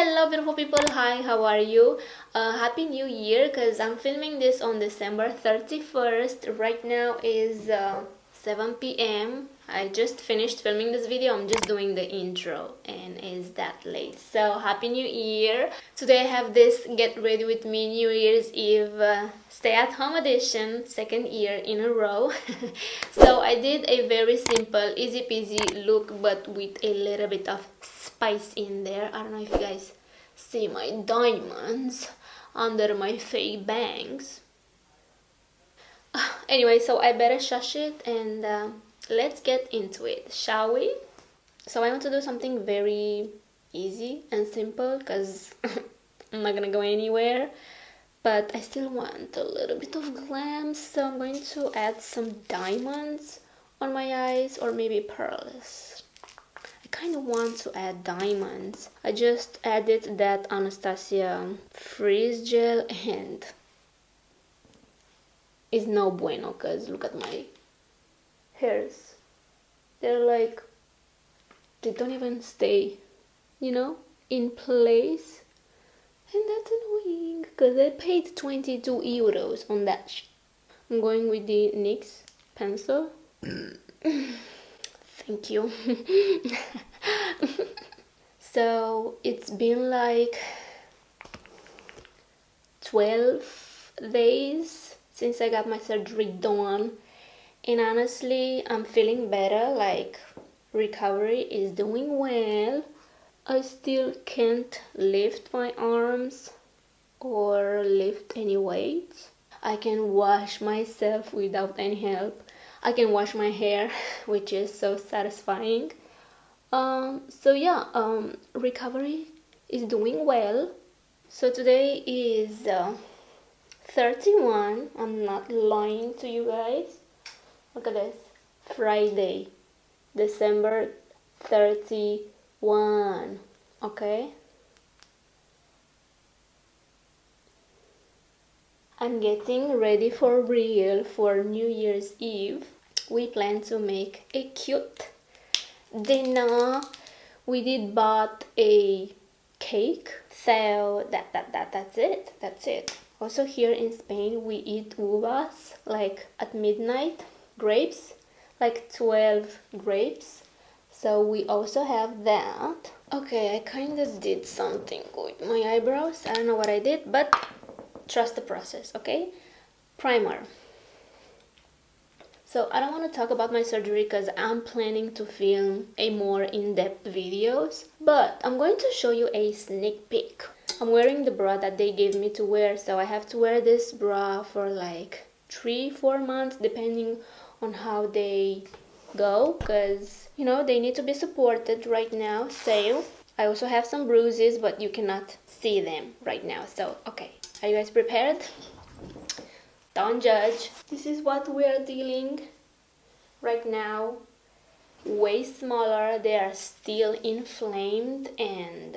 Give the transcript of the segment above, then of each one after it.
Hello beautiful people, hi, how are you? Happy New Year, because I'm filming this on December 31st. Right now is 7 p.m. I just finished filming this video. I'm just doing the intro and it's that late. So happy New Year. Today I have this get ready with me New Year's Eve stay at home edition, second year in a row. So I did a very simple easy peasy look but with a little bit of spice in there. I don't know if you guys see my diamonds under my fake bangs. Anyway, so I better shush it and let's get into it, shall we? So I want to do something very easy and simple because I'm not gonna go anywhere, but I still want a little bit of glam, so I'm going to add some diamonds on my eyes, or maybe pearls. I kind of want to add diamonds. I just added that Anastasia freeze gel and it's no bueno, because look at my hairs. They're like, they don't even stay, you know, in place. And that's annoying because I paid 22 euros on that shit. I'm going with the NYX pencil. Thank you. So it's been like 12 days since I got my surgery done. And honestly, I'm feeling better, like recovery is doing well. I still can't lift my arms or lift any weights. I can wash myself without any help. I can wash my hair, which is so satisfying. So yeah, recovery is doing well. So today is 31. I'm not lying to you guys. Look at this. Friday, December 31. Okay? I'm getting ready for real for New Year's Eve. We plan to make a cute dinner. We did bought a cake. So that's it. That's it. Also here in Spain we eat uvas like at midnight. Grapes, like 12 grapes. So we also have that. Okay, I kind of did something with my eyebrows. I don't know what I did, but trust the process, okay? Primer. So I don't want to talk about my surgery because I'm planning to film a more in-depth videos, but I'm going to show you a sneak peek. I'm wearing the bra that they gave me to wear, so I have to wear this bra for like 3-4 months depending on how they go, because you know they need to be supported right now. So I also have some bruises, but you cannot see them right now. So okay, are you guys prepared? Don't judge. This is what we are dealing right now. Way smaller. They are still inflamed and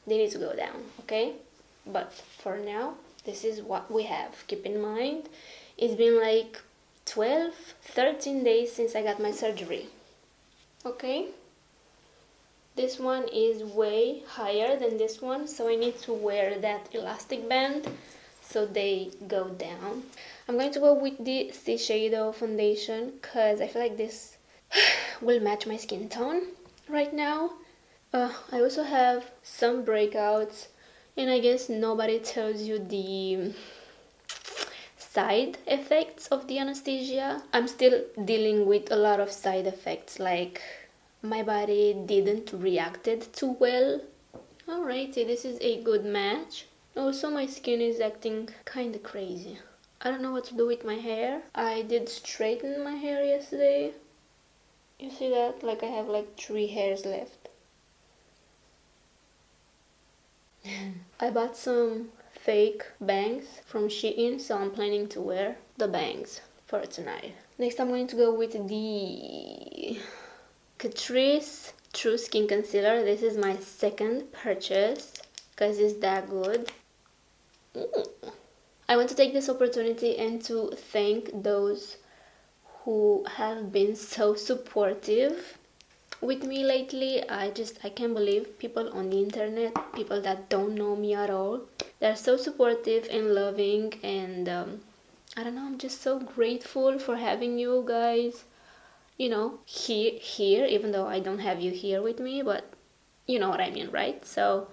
they need to go down, okay? But for now, this is what we have. Keep in mind, it's been like 13 days since I got my surgery. Okay, this one is way higher than this one, so I need to wear that elastic band so they go down. I'm going to go with the Shiseido foundation because I feel like this will match my skin tone right now. I also have some breakouts, and I guess nobody tells you the side effects of the anesthesia. I'm still dealing with a lot of side effects, like my body didn't reacted too well. Alrighty, this is a good match. Also my skin is acting kinda crazy. I don't know what to do with my hair. I did straighten my hair yesterday. You see that? Like I have like 3 hairs left. I bought some fake bangs from Shein, so I'm planning to wear the bangs for tonight. Next I'm going to go with the Catrice True Skin Concealer. This is my second purchase because it's that good. I want to take this opportunity and to thank those who have been so supportive with me lately. I can't believe people on the internet, people that don't know me at all. They're so supportive and loving, and I don't know, I'm just so grateful for having you guys, you know, here, even though I don't have you here with me, but you know what I mean, right? So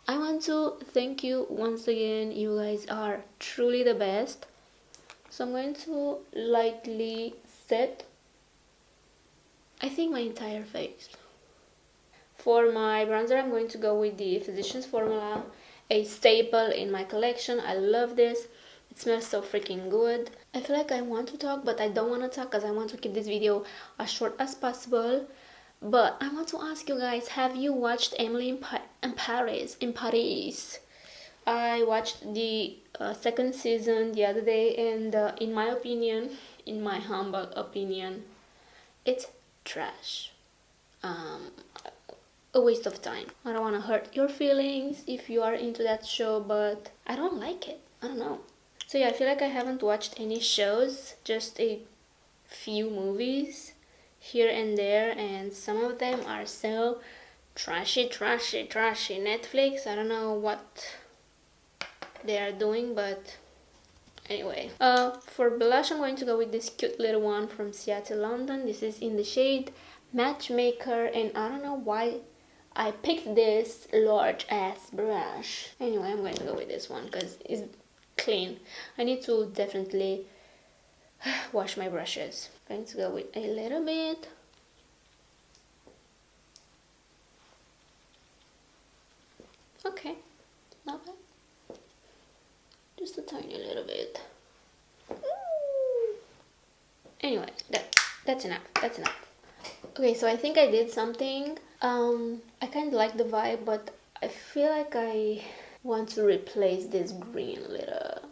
I want to thank you once again. You guys are truly the best. So I'm going to lightly set, I think, my entire face. For my bronzer, I'm going to go with the Physicians Formula, a staple in my collection. I love this. It smells so freaking good. I feel like I want to talk, but I don't want to talk because I want to keep this video as short as possible. But I want to ask you guys, have you watched Emily in Paris? I watched the second season the other day, and in my opinion, in my humble opinion, it's trash. A waste of time. I don't want to hurt your feelings if you are into that show, but I don't like it. I don't know. So yeah, I feel like I haven't watched any shows, just a few movies here and there, and some of them are so trashy. Netflix, I don't know what they are doing, but anyway. For blush, I'm going to go with this cute little one from Ciate London. This is in the shade Matchmaker, and I don't know why I picked this large ass brush. Anyway, I'm going to go with this one because it's clean. I need to definitely wash my brushes. I'm going to go with a little bit. Okay, not bad. Just a tiny little bit. Anyway, that's enough. Okay, so I think I did something. I kind of like the vibe, but I feel like I want to replace this green little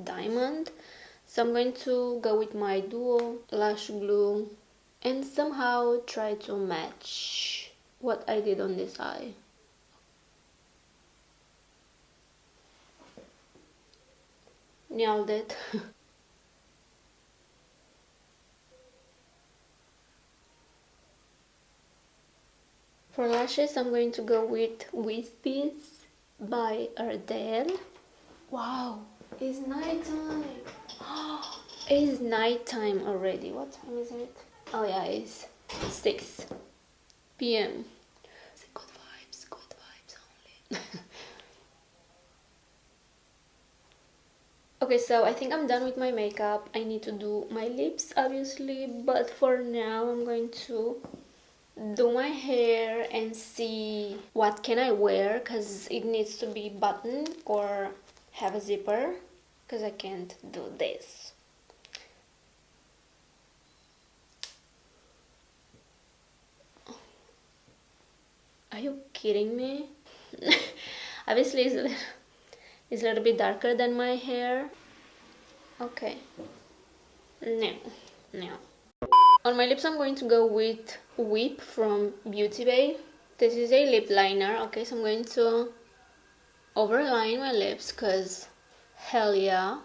diamond. So I'm going to go with my duo lash glue and somehow try to match what I did on this eye. Nailed it. For lashes, I'm going to go with Wispies by Ardell. Wow, it's nighttime. It's nighttime already. What time is it? Oh yeah, it's 6 p.m. Good vibes only. Okay, so I think I'm done with my makeup. I need to do my lips, obviously, but for now I'm going to do my hair and see what can I wear, because it needs to be buttoned or have a zipper, because I can't do this. Are you kidding me? Obviously it's a little bit darker than my hair. Okay. No. On my lips, I'm going to go with Whip from Beautybay. This is a lip liner. Okay, so I'm going to overline my lips because hell yeah.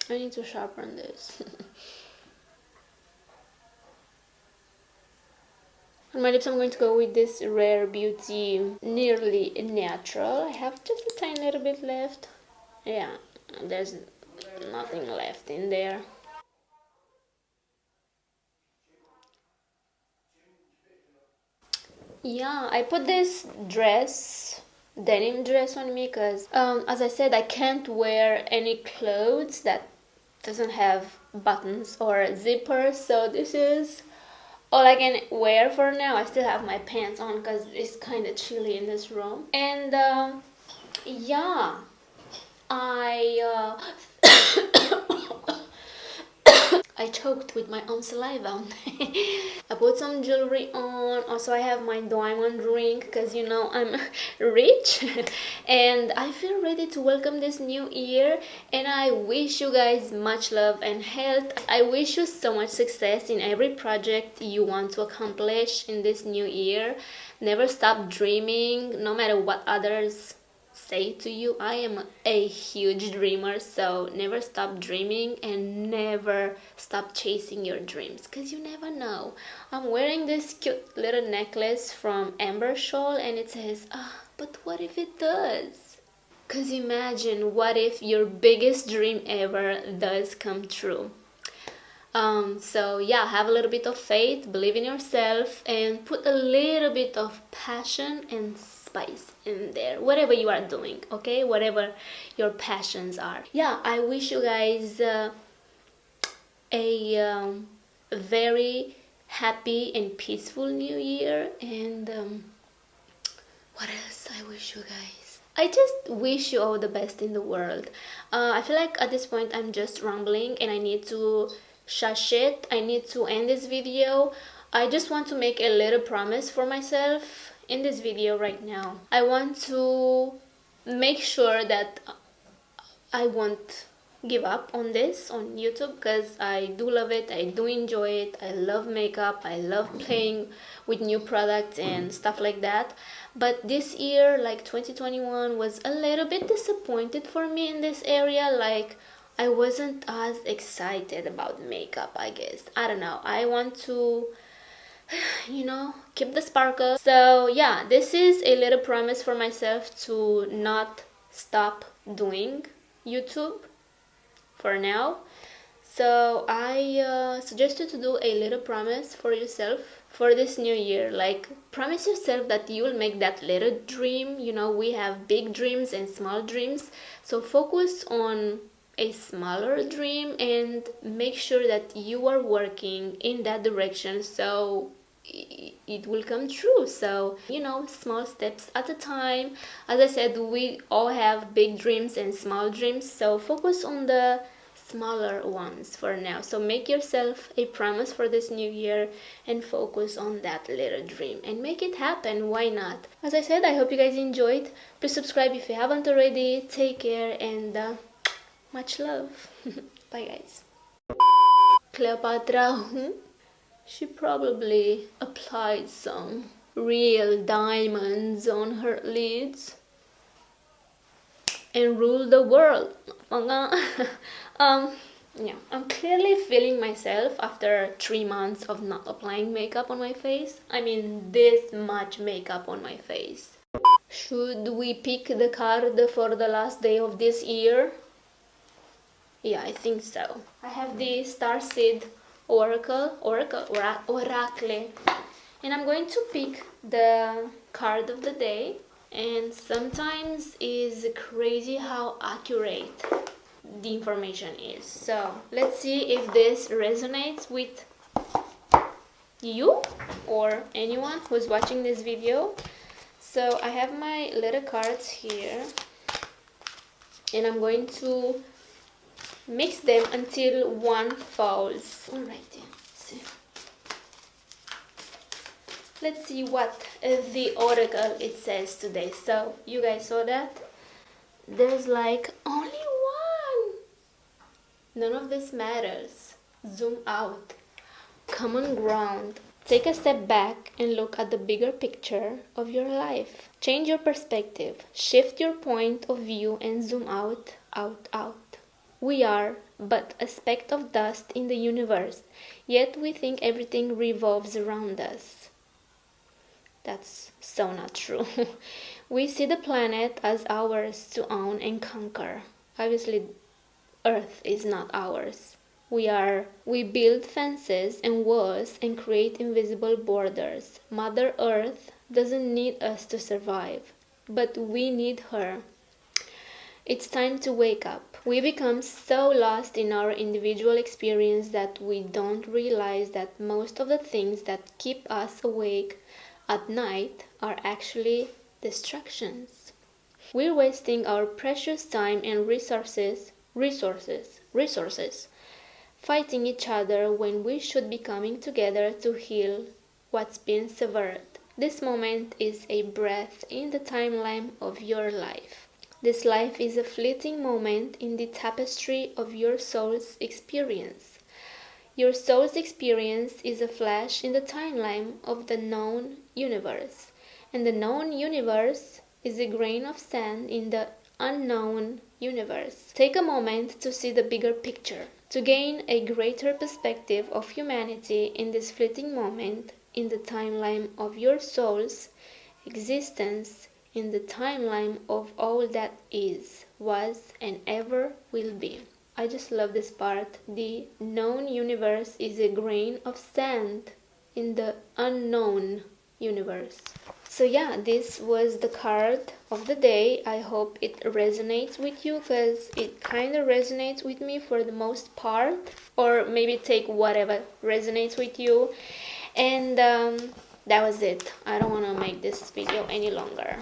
I need to sharpen this. On my lips, I'm going to go with this Rarebeauty Nearly Natural. I have just a tiny little bit left. Yeah, there's nothing left in there. Yeah, I put this denim dress on me because, as I said, I can't wear any clothes that doesn't have buttons or zippers, so this is all I can wear for now. I still have my pants on because it's kind of chilly in this room. And yeah, I choked with my own saliva. I put some jewelry on. Also, I have my diamond ring because, you know, I'm rich. And I feel ready to welcome this new year. And I wish you guys much love and health. I wish you so much success in every project you want to accomplish in this new year. Never stop dreaming, no matter what others say to you, I am a huge dreamer, so never stop dreaming and never stop chasing your dreams, because you never know. I'm wearing this cute little necklace from Amber Shawl and it says, but what if it does? Because imagine, what if your biggest dream ever does come true? So yeah, have a little bit of faith, believe in yourself, and put a little bit of passion and spice in there, whatever you are doing, okay? Whatever your passions are. Yeah, I wish you guys a very happy and peaceful new year. And what else I wish you guys? I just wish you all the best in the world. I feel like at this point I'm just rambling and I need to shush it. I need to end this video. I just want to make a little promise for myself in this video right now. I want to make sure that I won't give up on this on YouTube, because I do love it, I do enjoy it, I love makeup, I love playing with new products and stuff like that. But this year, like 2021, was a little bit disappointed for me in this area. Like, I wasn't as excited about makeup, I guess. I don't know. I want to, you know, keep the sparkle. So yeah, this is a little promise for myself to not stop doing YouTube for now. So I suggest you to do a little promise for yourself for this new year. Like, promise yourself that you will make that little dream. You know, we have big dreams and small dreams. So focus on a smaller dream and make sure that you are working in that direction so it will come true. So, you know, small steps at a time. As I said, we all have big dreams and small dreams, so focus on the smaller ones for now. So make yourself a promise for this new year and focus on that little dream and make it happen. Why not? As I said, I hope you guys enjoyed. Please subscribe if you haven't already. Take care and much love. Bye guys. Cleopatra, she probably applied some real diamonds on her lids and ruled the world. Yeah, I'm clearly feeling myself after 3 months of not applying makeup on my face. I mean, this much makeup on my face. Should we pick the card for the last day of this year? Yeah, I think so. I have the Starseed Oracle, and I'm going to pick the card of the day. And sometimes it's crazy how accurate the information is. So let's see if this resonates with you or anyone who's watching this video. So I have my little cards here and I'm going to mix them until one falls. Alrighty, see. Let's see what the oracle it says today. So you guys saw that? There's like only one. None of this matters. Zoom out. Common ground. Take a step back and look at the bigger picture of your life. Change your perspective. Shift your point of view and zoom out, out, out. We are but a speck of dust in the universe, yet we think everything revolves around us. That's so not true. We see the planet as ours to own and conquer. Obviously, Earth is not ours. We build fences and walls and create invisible borders. Mother Earth doesn't need us to survive, but we need her. It's time to wake up. We become so lost in our individual experience that we don't realize that most of the things that keep us awake at night are actually distractions. We're wasting our precious time and resources fighting each other when we should be coming together to heal what's been severed. This moment is a breath in the timeline of your life. This life is a fleeting moment in the tapestry of your soul's experience. Your soul's experience is a flash in the timeline of the known universe, and the known universe is a grain of sand in the unknown universe. Take a moment to see the bigger picture, to gain a greater perspective of humanity in this fleeting moment, in the timeline of your soul's existence, in the timeline of all that is, was, and ever will be. I just love this part. The known universe is a grain of sand in the unknown universe. So yeah, this was the card of the day. I hope it resonates with you, because it kind of resonates with me for the most part, or maybe take whatever resonates with you. And that was it. I don't want to make this video any longer.